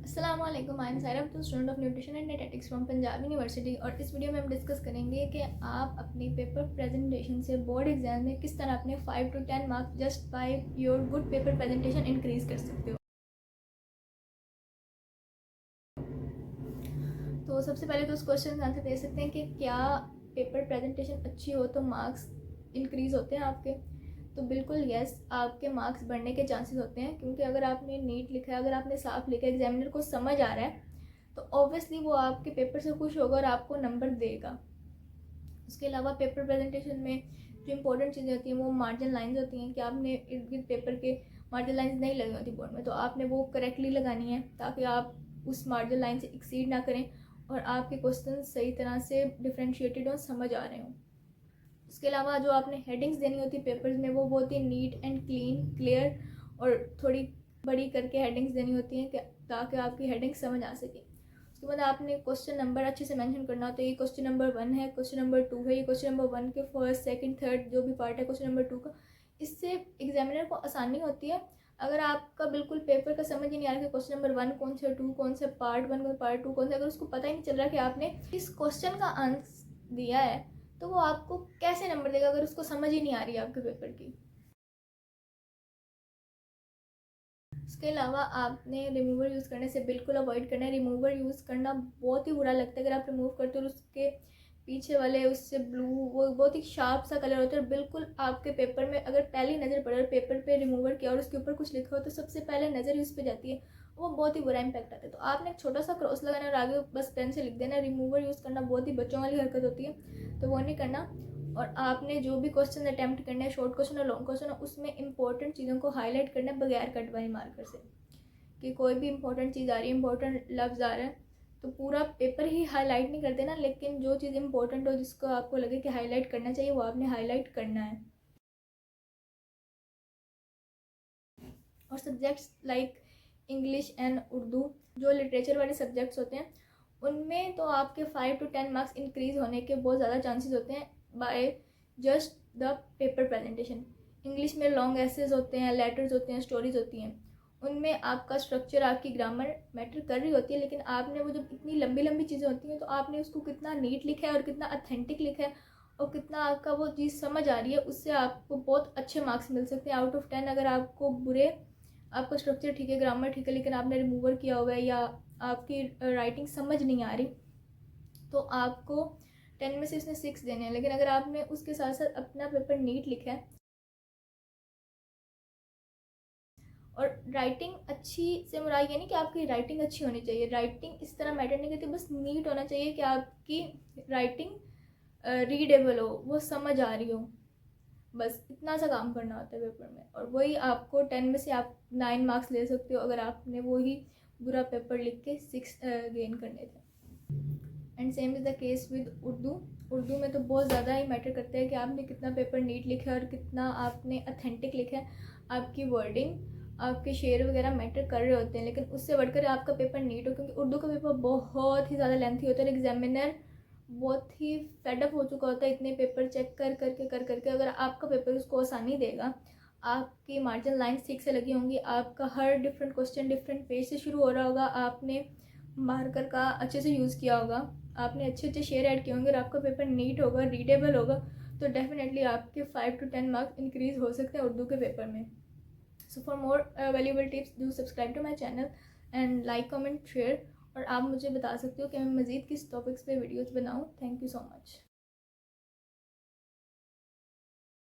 अस्सलाम वालेकुम, I am Saira, student of nutrition and dietetics from Punjab university. और इस वीडियो में हम डिस्कस करेंगे कि आप अपनी पेपर प्रेजेंटेशन से बोर्ड एग्जाम में किस तरह अपने 5 to 10 marks just by your good paper presentation increase कर सकते हो। तो सबसे पहले तो उस क्वेश्चन का आंसर दे सकते हैं कि क्या पेपर प्रेजेंटेशन अच्छी हो तो मार्क्स इंक्रीज होते हैं आपके। तो बिल्कुल यस, आपके मार्क्स बढ़ने के चांसेस होते हैं, क्योंकि अगर आपने नीट लिखा है, अगर आपने साफ लिखा है, एग्जामिनर को समझ आ रहा है, तो ऑब्वियसली वो आपके पेपर से खुश होगा और आपको नंबर देगा। उसके अलावा पेपर प्रेजेंटेशन में जो इंपॉर्टेंट चीज़ें होती हैं वो मार्जिन लाइंस होती हैं कि आपने इर्द गिर्द पेपर के मार्जिन लाइंस नहीं लगी होती बोर्ड में, तो आपने वो करेक्टली लगानी है ताकि आप उस मार्जिन लाइन से एक्सीड ना करें और आपके क्वेश्चन सही तरह से डिफ्रेंशिएटेड और समझ आ रहे हों। उसके अलावा जो आपने हेडिंग्स देनी होती पेपर्स में वो बहुत ही नीट एंड क्लियर और थोड़ी बड़ी करके हेडिंग्स देनी होती हैं ताकि आपकी हेडिंग समझ आ सके। उसके बाद आपने क्वेश्चन नंबर अच्छे से मेंशन करना होता है। ये क्वेश्चन नंबर 1 है, क्वेश्चन नंबर 2 है, ये क्वेश्चन नंबर 1 के फर्स्ट सेकंड थर्ड जो भी पार्ट है क्वेश्चन नंबर 2 का। इससे एग्जामिनर को आसानी होती है। अगर आपका बिल्कुल पेपर का समझ ही नहीं आ रहा कि क्वेश्चन नंबर 1 कौन सा, 2 कौन सा, पार्ट 1 कौन, पार्ट 2 कौन सा, अगर उसको पता ही नहीं चल रहा कि आपने इस क्वेश्चन का आंसर दिया है, तो वो आपको कैसे नंबर देगा अगर उसको समझ ही नहीं आ रही है आपके पेपर की। इसके अलावा आपने रिमूवर यूज़ करने से बिल्कुल अवॉइड करना है। रिमूवर यूज़ करना बहुत ही बुरा लगता है। अगर आप रिमूव करते हो और उसके पीछे वाले उससे ब्लू वो बहुत ही शार्प सा कलर होता है, और बिल्कुल आपके पेपर में अगर पहली नज़र पड़े और पेपर पे रिमूवर किया और उसके ऊपर कुछ लिखा हो तो सबसे पहले नज़र उस पर जाती है, वो बहुत ही बुरा इंपैक्ट आता है। तो आपने एक छोटा सा क्रॉस लगाना और आगे बस पेन से लिख देना। रिमूवर यूज़ करना बहुत ही बच्चों वाली हरकत होती है, तो वो नहीं करना। और आपने जो भी क्वेश्चन अटैम्प्ट करना है, शॉर्ट क्वेश्चन और लॉन्ग क्वेश्चन, उसमें इंपॉर्टेंट चीज़ों को हाईलाइट करना है बगैर कट वाली मार्कर से। कि कोई भी इंपॉर्टेंट चीज़ आ रही है, इंपॉर्टेंट लफ्ज़ आ रहा है, तो पूरा पेपर ही हाईलाइट नहीं कर देना, लेकिन जो चीज़ इंपॉर्टेंट हो जिसको आपको लगे कि हाईलाइट करना चाहिए वो आपने हाईलाइट करना है। और subjects like English and Urdu जो लिटरेचर वाले सब्जेक्ट्स होते हैं उनमें तो आपके 5 to 10 मार्क्स इंक्रीज़ होने के बहुत ज़्यादा चांसेस होते हैं by just the paper presentation. English में लॉन्ग एसेज होते हैं, लेटर्स होते हैं, स्टोरीज होती हैं, उनमें आपका स्ट्रक्चर, आपकी ग्रामर मैटर कर रही होती है, लेकिन आपने वो जब इतनी लंबी लंबी चीज़ें होती हैं तो आपने उसको कितना नीट लिखा है और कितना अथेंटिक लिखा है और कितना आपका वो चीज़ समझ आ रही है, उससे आपको बहुत अच्छे मार्क्स मिल सकते हैं आउट ऑफ 10। अगर आपको बुरे, आपका स्ट्रक्चर ठीक है, ग्रामर ठीक है, लेकिन आपने रिमूवर किया हुआ है या आपकी राइटिंग समझ नहीं आ रही, तो आपको 10 में से इसने 6 देने हैं। लेकिन अगर आपने उसके साथ साथ अपना पेपर नीट लिखा है और राइटिंग अच्छी से मुराद ये नहीं कि आपकी राइटिंग अच्छी होनी चाहिए, राइटिंग इस तरह मैटर नहीं करती, बस नीट होना चाहिए कि आपकी राइटिंग रीडेबल हो, वो समझ आ रही हो, बस इतना सा काम करना होता है पेपर में, और वही आपको 10 में से आप 9 मार्क्स ले सकते हो अगर आपने वही बुरा पेपर लिख के 6 गेन करने थे। And same is the case with Urdu. Urdu में तो बहुत ज़्यादा ही मैटर करता है कि आपने कितना पेपर नीट लिखा है और कितना आपने अथेंटिक लिखा है। आपकी वर्डिंग, आपके शेर वगैरह मैटर कर रहे होते हैं, लेकिन उससे बढ़कर आपका पेपर नीट हो, क्योंकि उर्दू का पेपर बहुत ही ज़्यादा लेंथी होता है। एग्जामिनर बहुत ही फेडअप हो चुका होता है इतने पेपर चेक कर करके। अगर आपका पेपर उसको आसानी देगा, आपकी मार्जिन लाइन ठीक से लगी होंगी, आपका हर डिफरेंट क्वेश्चन डिफरेंट पेज से शुरू हो रहा होगा, आपने मार्कर का अच्छे से यूज़ किया होगा, आपने अच्छे अच्छे शेयर ऐड किए होंगे और आपका पेपर नीट होगा, रीडेबल होगा, तो डेफिनेटली आपके 5 to 10 मार्क्स इंक्रीज़ हो सकते हैं उर्दू के पेपर में। So for more valuable tips do subscribe to my channel and like comment share. और आप मुझे बता सकते हो कि मैं मज़ीद किस टॉपिक्स पे वीडियोज़ बनाऊँ। Thank you so much.